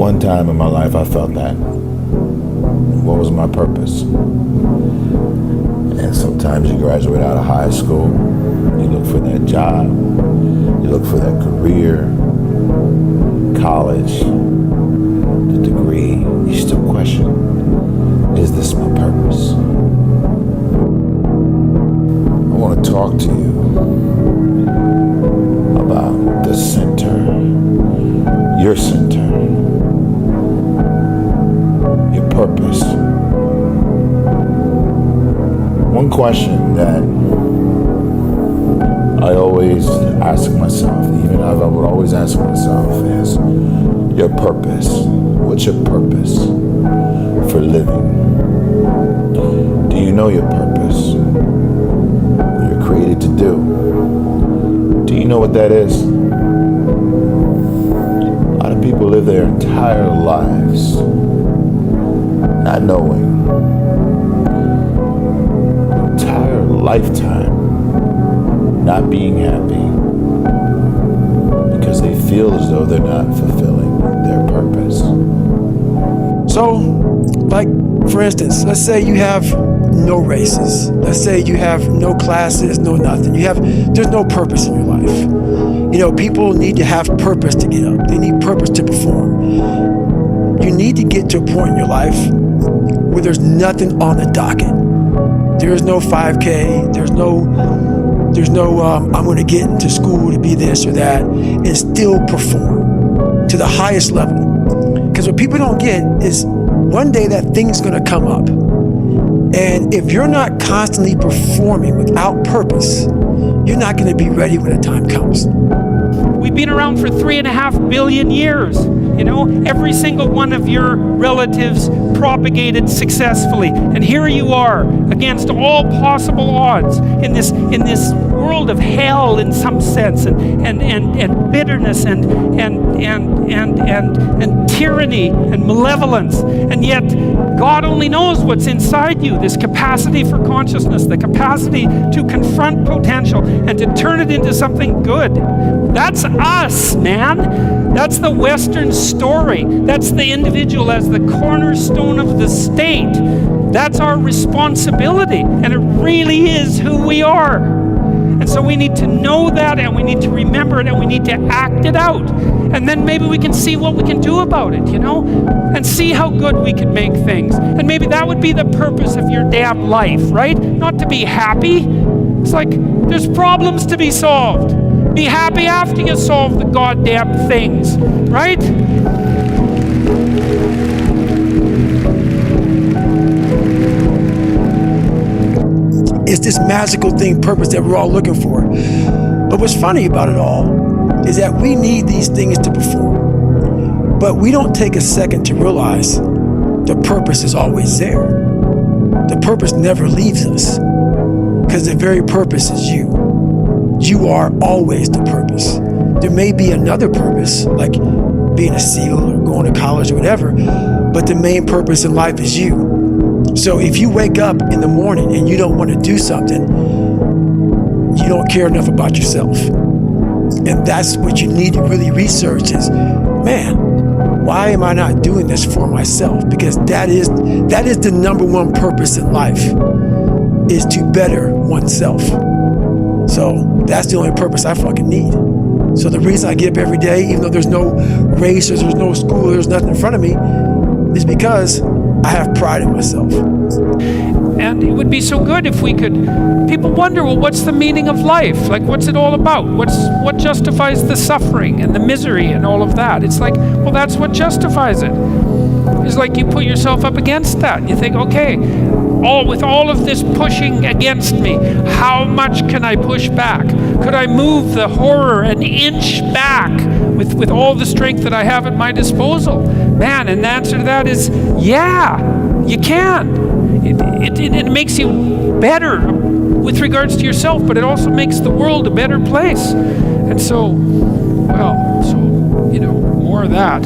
One time in my life I felt that. What was my purpose? And sometimes you graduate out of high school, you look for that job, you look for that career, college, the degree, you still question, is this my purpose? I want to talk to you about the center, your center, your purpose. One question that I always ask myself, even I would always ask myself, is your purpose. What's your purpose for living? Do you know your purpose? What you're created to do? Do you know what that is? A lot of people live their entire lives not knowing, entire lifetime not being happy because they feel as though they're not fulfilling their purpose. So, like, for instance, let's say you have no races. Let's say you have no classes, no nothing. There's no purpose in your life. You know, people need to have purpose to get up. They need purpose to perform. You need to get to a point in your life where there's nothing on the docket. There is no 5K. There's no I'm going to get into school to be this or that, and still perform to the highest level. Because what people don't get is one day that thing's going to come up. And if you're not constantly performing without purpose, you're not going to be ready when the time comes. We've been around for 3.5 billion years. You know, every single one of your relatives propagated successfully. And here you are, against all possible odds, in this world of hell in some sense, and bitterness and tyranny and malevolence. And yet God only knows what's inside you, this capacity for consciousness, the capacity to confront potential and to turn it into something good. That's us, man. That's the Western story. That's the individual as the cornerstone of the state. That's our responsibility, and it really is who we are. And so we need to know that, and we need to remember it, and we need to act it out. And then maybe we can see what we can do about it, you know, and see how good we can make things. And maybe that would be the purpose of your damn life, right? Not to be happy. It's like there's problems to be solved. Be happy after you solve the goddamn things, right? It's this magical thing, purpose, that we're all looking for. But what's funny about it all is that we need these things to perform. But we don't take a second to realize the purpose is always there. The purpose never leaves us, because the very purpose is you. You are always the purpose. There may be another purpose, like being a SEAL or going to college or whatever, but the main purpose in life is you. So if you wake up in the morning and you don't want to do something, you don't care enough about yourself. And that's what you need to really research is, man, why am I not doing this for myself? Because that is the number one purpose in life, is to better oneself. So that's the only purpose I fucking need. So the reason I get up every day, even though there's no race or there's no school, there's nothing in front of me, is because I have pride in myself. And it would be so good if we could, people wonder, well, what's the meaning of life? Like, what's it all about? What justifies the suffering and the misery and all of that? It's like, well, that's what justifies it. It's like you put yourself up against that. You think, okay, with all of this pushing against me, how much can I push back? Could I move the horror an inch back with all the strength that I have at my disposal? Man, and the answer to that is, yeah, you can. It makes you better with regards to yourself, but it also makes the world a better place. And so, well, you know, more of that.